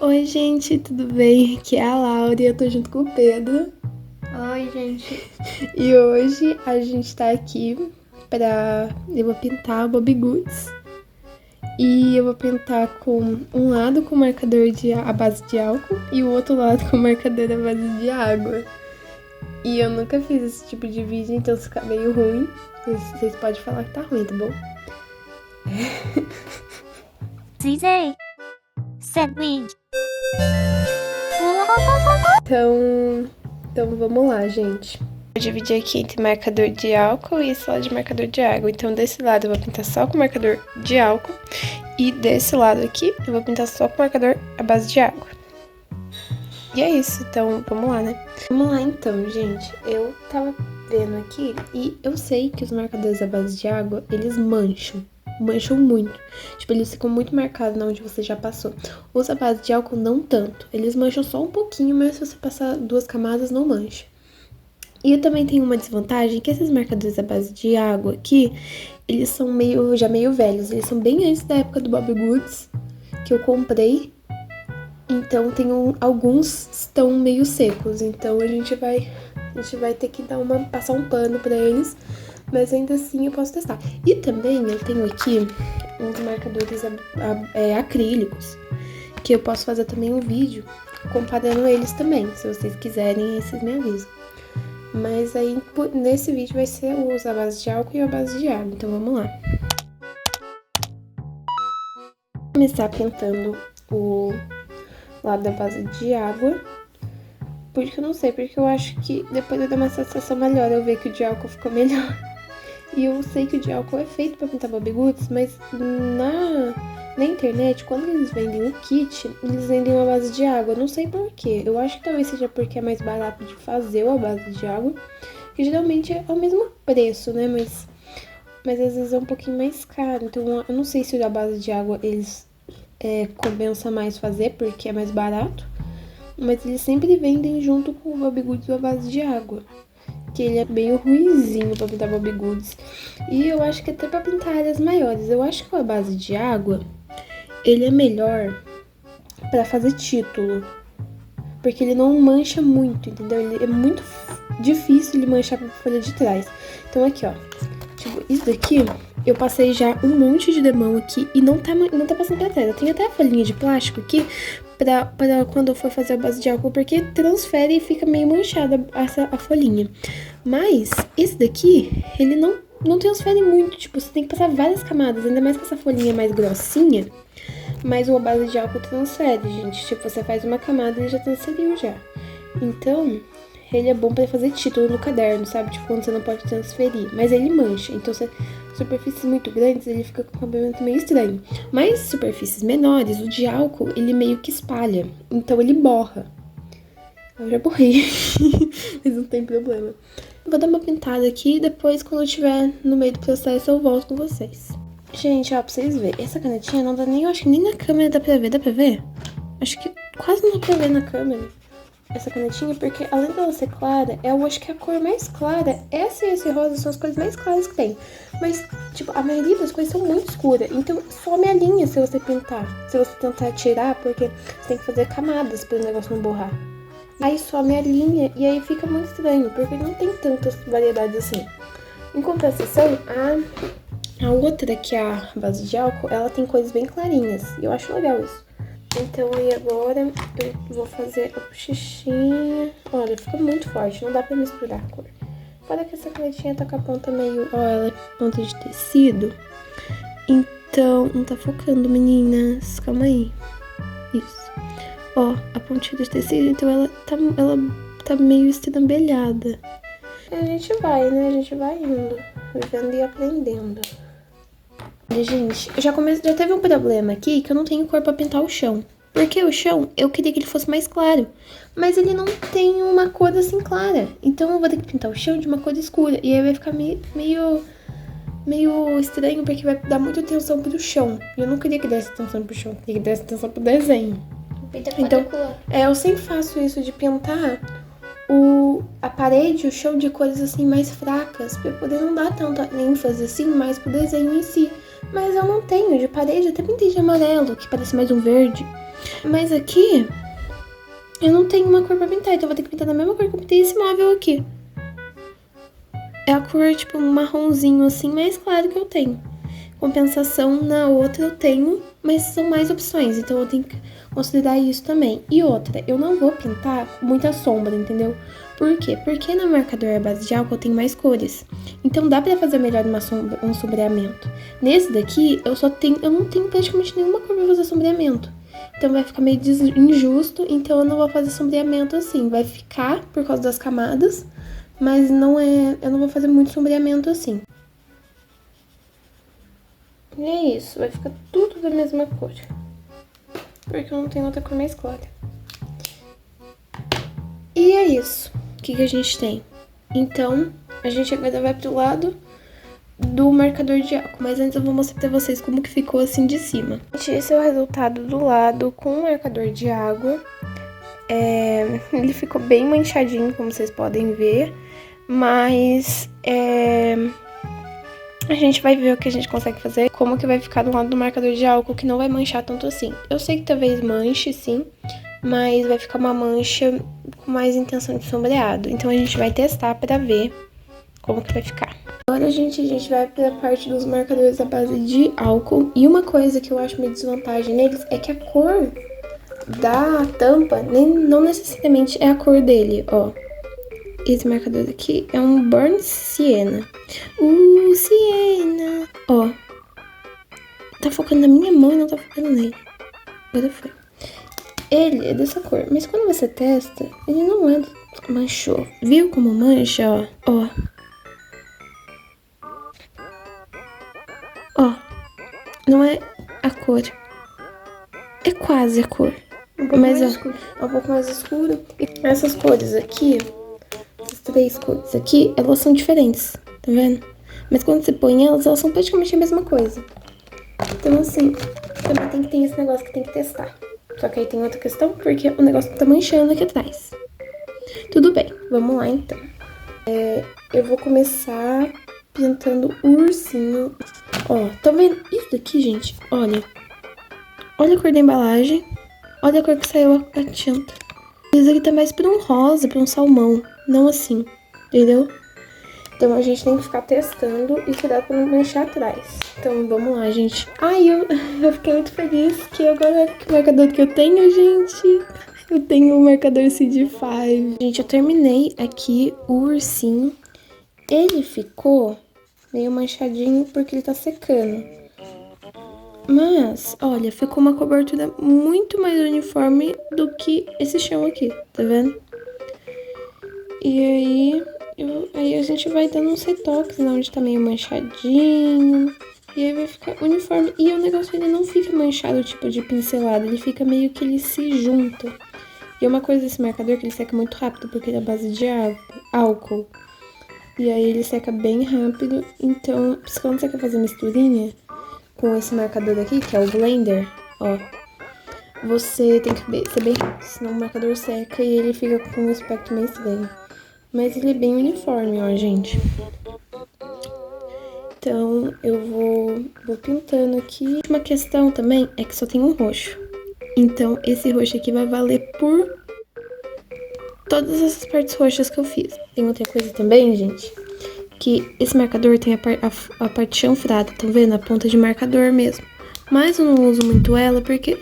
Oi, gente, tudo bem? Aqui é a Laura e eu tô junto com o Pedro. Oi, gente. E hoje a gente tá aqui Eu vou pintar o Bobbie Goods. E eu vou pintar com um lado com marcador à base de álcool e o outro lado com marcador à base de água. E eu nunca fiz esse tipo de vídeo, então se ficar meio ruim, vocês podem falar que tá ruim, tá bom? CJ said we. Então vamos lá, gente. Eu dividi aqui entre marcador de álcool e esse lado de marcador de água. Então desse lado eu vou pintar só com marcador de álcool e desse lado aqui eu vou pintar só com marcador à base de água. E é isso, então vamos lá, né? Vamos lá então, gente. Eu tava vendo aqui e eu sei que os marcadores à base de água, eles mancham muito. Tipo, eles ficam muito marcados na onde você já passou. Os à base de álcool não tanto. Eles mancham só um pouquinho, mas se você passar 2 camadas, não mancha. E eu também tenho uma desvantagem, que esses marcadores à base de água aqui, eles são já meio velhos. Eles são bem antes da época do Bobbie Goods, que eu comprei. Então, alguns estão meio secos. Então, a gente vai ter que passar um pano pra eles. Mas ainda assim eu posso testar. E também eu tenho aqui uns marcadores acrílicos, que eu posso fazer também um vídeo comparando eles também. Se vocês quiserem, aí vocês me avisam. Mas aí, nesse vídeo vai ser os à base de álcool e a base de água. Então, vamos lá. Vou começar pintando o lado da base de água. Porque eu não sei, porque eu acho que depois vai dar uma sensação melhor eu ver que o de álcool ficou melhor. E eu sei que o de álcool é feito pra pintar Bobbie Goods, mas na internet, quando eles vendem o kit, eles vendem uma base de água. Não sei porquê. Eu acho que talvez seja porque é mais barato de fazer a base de água. Que geralmente é o mesmo preço, né? Mas às vezes é um pouquinho mais caro. Então eu não sei se a base de água eles compensa mais fazer, porque é mais barato. Mas eles sempre vendem junto com o Bobbie Goods a base de água. Que ele é meio ruinzinho pra pintar Bobbie Goods. E eu acho que até pra pintar áreas maiores. Eu acho que a base de água, ele é melhor pra fazer título. Porque ele não mancha muito, entendeu? Ele é muito difícil ele manchar pra folha de trás. Então aqui, ó. Tipo, isso daqui, eu passei já um monte de demão aqui e não tá passando pra trás. Eu tenho até a folhinha de plástico aqui pra quando eu for fazer a base de álcool, porque transfere e fica meio manchada a folhinha. Mas esse daqui, ele não transfere muito, tipo, você tem que passar várias camadas, ainda mais que essa folhinha é mais grossinha. Mas a base de álcool transfere, gente. Tipo, você faz uma camada e ele já transferiu já. Então, ele é bom pra fazer título no caderno, sabe? Tipo, quando você não pode transferir. Mas ele mancha. Então, superfícies muito grandes, ele fica com o acabamento meio estranho. Mas superfícies menores, o de álcool, ele meio que espalha. Então, ele borra. Eu já borrei. Mas não tem problema. Vou dar uma pintada aqui e depois, quando eu estiver no meio do processo, eu volto com vocês. Gente, ó, pra vocês verem. Essa canetinha não dá nem, eu acho que nem na câmera dá pra ver. Dá pra ver? Acho que quase não dá pra ver na câmera. Essa canetinha, porque além dela ser clara, eu acho que a cor mais clara, essa e esse rosa são as cores mais claras que tem. Mas, tipo, a maioria das cores são muito escuras. Então, some a linha se você pintar. Se você tentar tirar, porque você tem que fazer camadas para o negócio não borrar. Aí some a linha e aí fica muito estranho, porque não tem tantas variedades assim. Em compensação, a outra, que é a base de álcool, ela tem cores bem clarinhas. E eu acho legal isso. Então, aí agora eu vou fazer a bochechinha. Olha, fica muito forte, não dá pra misturar a cor. Fora que essa canetinha tá com a ponta meio... Ó, ela é ponta de tecido. Então, não tá focando, meninas. Calma aí. Isso. Ó, a pontinha de tecido, então ela tá meio estrambelhada. A gente vai, né? A gente vai indo. Vivendo e aprendendo. Olha, gente, já teve um problema aqui que eu não tenho cor pra pintar o chão. Porque o chão, eu queria que ele fosse mais claro. Mas ele não tem uma cor assim clara. Então eu vou ter que pintar o chão de uma cor escura. E aí vai ficar meio estranho, porque vai dar muita atenção pro chão. E eu não queria que desse atenção pro chão, eu queria que desse atenção pro desenho. Então, eu sempre faço isso de pintar a parede, o chão de cores assim mais fracas, pra poder não dar tanta ênfase assim mais pro desenho em si. Mas eu não tenho de parede, eu até pintei de amarelo, que parece mais um verde. Mas aqui, eu não tenho uma cor pra pintar, então eu vou ter que pintar da mesma cor que eu pintei esse móvel aqui. É a cor, tipo, um marronzinho assim, mais claro que eu tenho. Compensação, na outra eu tenho, mas são mais opções, então eu tenho que considerar isso também. E outra, eu não vou pintar com muita sombra, entendeu? Por quê? Porque no marcador à base de álcool eu tenho mais cores. Então dá pra fazer melhor um sombreamento. Nesse daqui, eu não tenho praticamente nenhuma cor pra fazer sombreamento. Então vai ficar meio injusto, então eu não vou fazer sombreamento assim. Vai ficar por causa das camadas, mas eu não vou fazer muito sombreamento assim. E é isso, vai ficar tudo da mesma cor. Porque eu não tenho outra cor mais clara. E é isso. O que a gente tem? Então, a gente agora vai pro lado do marcador de álcool. Mas antes eu vou mostrar pra vocês como que ficou assim de cima. Esse é o resultado do lado com o marcador de água. Ele ficou bem manchadinho, como vocês podem ver. Mas, a gente vai ver o que a gente consegue fazer, como que vai ficar do lado do marcador de álcool, que não vai manchar tanto assim. Eu sei que talvez manche, sim, mas vai ficar uma mancha com mais intenção de sombreado. Então a gente vai testar pra ver como que vai ficar. Agora a gente vai pra parte dos marcadores à base de álcool. E uma coisa que eu acho uma desvantagem neles é que a cor da tampa não necessariamente é a cor dele, ó. Esse marcador aqui é um Burnt Sienna. Sienna. Ó. Tá focando na minha mão e não tá focando nele. Agora foi. Ele é dessa cor. Mas quando você testa, ele não é... Manchou. Viu como mancha, ó? Ó. Ó. Não é a cor. É quase a cor. Mas é um pouco mais escuro. E essas cores aqui... Essas três cores aqui, elas são diferentes, tá vendo? Mas quando você põe elas são praticamente a mesma coisa. Então, assim, também tem que ter esse negócio que tem que testar. Só que aí tem outra questão, porque o negócio tá manchando aqui atrás. Tudo bem, vamos lá então. Eu vou começar pintando o ursinho. Ó, tá vendo? Isso daqui, gente, olha. Olha a cor da embalagem. Olha a cor que saiu a tinta. Isso aqui tá mais pra um rosa, pra um salmão. Não assim, entendeu? Então a gente tem que ficar testando e cuidar pra não manchar atrás. Então vamos lá, gente. Ai, eu fiquei muito feliz que agora que marcador que eu tenho, gente. Eu tenho o marcador CD5. Gente, eu terminei aqui o ursinho. Ele ficou meio manchadinho porque ele tá secando. Mas, olha, ficou uma cobertura muito mais uniforme do que esse chão aqui, tá vendo? E aí a gente vai dando uns retoques, né, onde tá meio manchadinho. E aí vai ficar uniforme. E o negócio, ele não fica manchado, tipo, de pincelada. Ele fica meio que ele se junta. E uma coisa desse marcador que ele seca muito rápido, porque ele é a base de álcool. E aí ele seca bem rápido. Então, quando você quer fazer misturinha com esse marcador aqui, que é o blender, ó, você tem que ser bem rápido, senão o marcador seca e ele fica com um aspecto meio estranho. Mas ele é bem uniforme, ó, gente. Então, eu vou pintando aqui. Uma questão também é que só tem um roxo. Então, esse roxo aqui vai valer por todas essas partes roxas que eu fiz. Tem outra coisa também, gente, que esse marcador tem a parte chanfrada, tá vendo? A ponta de marcador mesmo. Mas eu não uso muito ela porque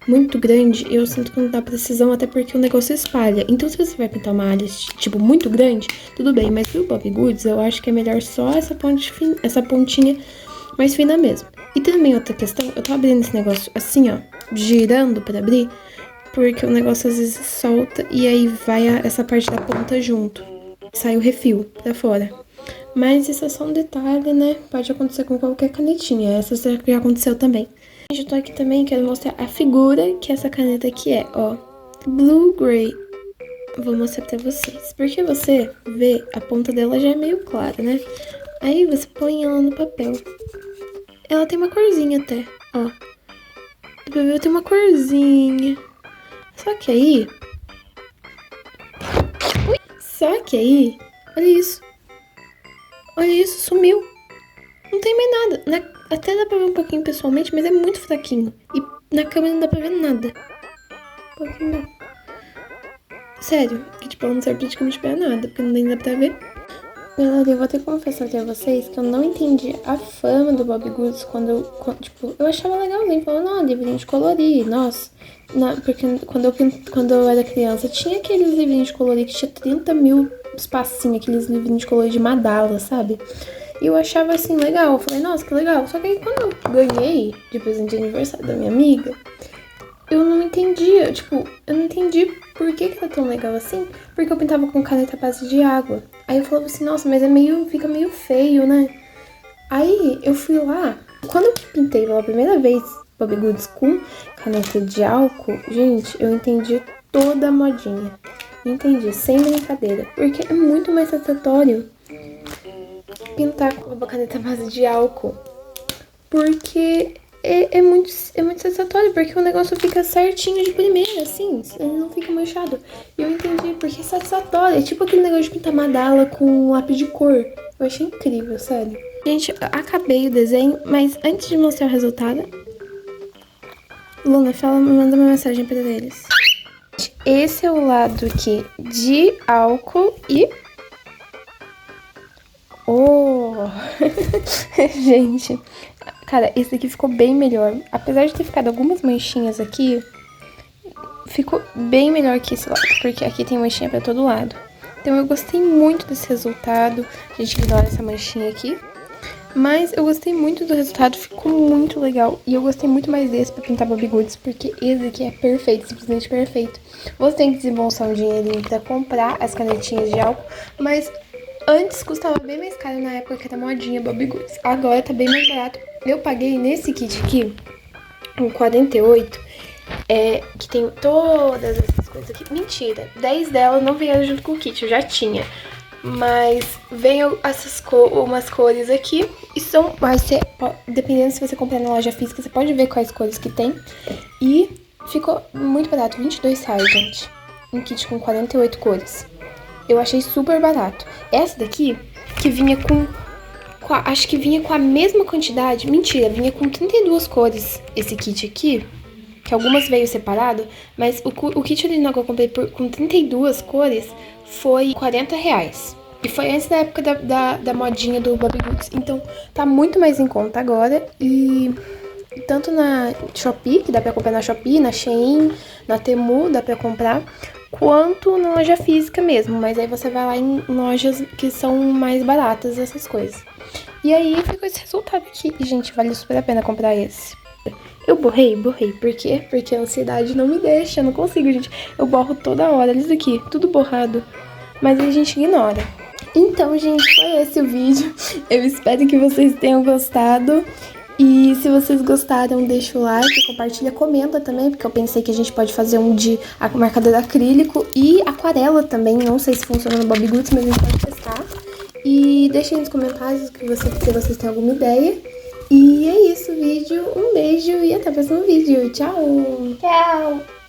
muito grande, eu sinto que não dá precisão, até porque o negócio espalha. Então, se você vai pintar uma área, tipo, muito grande, tudo bem. Mas pro Bobbie Goods, eu acho que é melhor só essa pontinha mais fina mesmo. E também outra questão, eu tô abrindo esse negócio assim, ó, girando pra abrir, porque o negócio às vezes solta e aí vai essa parte da ponta junto. Sai o refil pra fora. Mas isso é só um detalhe, né? Pode acontecer com qualquer canetinha. Essa já aconteceu também. Eu tô aqui também, quero mostrar a figura que essa caneta aqui é, ó. Blue Gray. Vou mostrar pra vocês. Porque você vê, a ponta dela já é meio clara, né? Aí você põe ela no papel. Ela tem uma corzinha até, ó. Dá pra ver, tem uma corzinha. Só que aí... olha isso. Olha isso, sumiu. Não tem mais nada. Até dá pra ver um pouquinho pessoalmente, mas é muito fraquinho. E na câmera não dá pra ver nada. Um pouquinho não. Sério, que tipo, ela não serve praticamente pra nada, porque não dá pra ver. Galera, eu vou ter que confessar até a vocês que eu não entendi a fama do Bobbie Goods tipo, eu achava legalzinho, falando, não, livrinho de colorir, nossa. Porque quando eu era criança, tinha aqueles livrinhos de colorir que tinha 30 mil espacinhos, aqueles livrinhos de colorir de Madala, sabe? E eu achava assim, legal, eu falei, nossa, que legal. Só que aí quando eu ganhei de presente de aniversário da minha amiga, eu não entendia, tipo, eu não entendi por que tá tão legal assim, porque eu pintava com caneta à base de água. Aí eu falava assim, nossa, mas fica meio feio, né? Aí eu fui lá, quando eu pintei pela primeira vez Bobbie Goods com caneta de álcool, gente, eu entendi toda a modinha. Entendi, sem brincadeira, porque é muito mais satisfatório pintar com uma caneta à base de álcool, porque é muito satisfatório, porque o negócio fica certinho de primeira, assim, ele não fica manchado. E eu entendi, porque é satisfatório, é tipo aquele negócio de pintar mandala com lápis de cor. Eu achei incrível, sério. Gente, eu acabei o desenho, mas antes de mostrar o resultado, Luna, manda uma mensagem pra eles. Esse é o lado aqui de álcool e... Oh! Gente, cara, esse daqui ficou bem melhor. Apesar de ter ficado algumas manchinhas aqui, ficou bem melhor que esse lado, porque aqui tem manchinha pra todo lado. Então eu gostei muito desse resultado. A gente ignora essa manchinha aqui. Mas eu gostei muito do resultado, ficou muito legal. E eu gostei muito mais desse pra pintar Bobbie Goods, porque esse aqui é perfeito, simplesmente perfeito. Você tem que desembolsar um dinheirinho pra comprar as canetinhas de álcool, mas antes custava bem mais caro na época que era modinha Bobbie Goods. Agora tá bem mais barato. Eu paguei nesse kit aqui, um 48, que tem todas essas coisas aqui. Mentira, 10 delas não vieram junto com o kit, eu já tinha. Mas vem umas cores aqui e dependendo se você comprar na loja física, você pode ver quais cores que tem. E ficou muito barato, R$22, gente. Um kit com 48 cores. Eu achei super barato. Essa daqui, que vinha acho que vinha com a mesma quantidade. Mentira, vinha com 32 cores esse kit aqui. Que algumas veio separado, mas o kit original que eu comprei com 32 cores foi R$40. E foi antes da época da modinha do Bobbie Goods. Então tá muito mais em conta agora. E tanto na Shopee, que dá pra comprar na Shopee, na Shein, na Temu, dá pra comprar, quanto na loja física mesmo. Mas aí você vai lá em lojas que são mais baratas, essas coisas. E aí ficou esse resultado aqui. E, gente, vale super a pena comprar esse. Eu borrei. Por quê? Porque a ansiedade não me deixa, eu não consigo, gente. Eu borro toda hora, olha isso aqui, tudo borrado. Mas aí a gente ignora. Então, gente, foi esse o vídeo. Eu espero que vocês tenham gostado. E se vocês gostaram, deixa o like, compartilha, comenta também, porque eu pensei que a gente pode fazer um de marcador acrílico e aquarela também. Não sei se funciona no Bobbie Goods, mas a gente pode testar. E deixem nos comentários se vocês têm alguma ideia. E é isso o vídeo. Um beijo e até o próximo vídeo. Tchau! Tchau!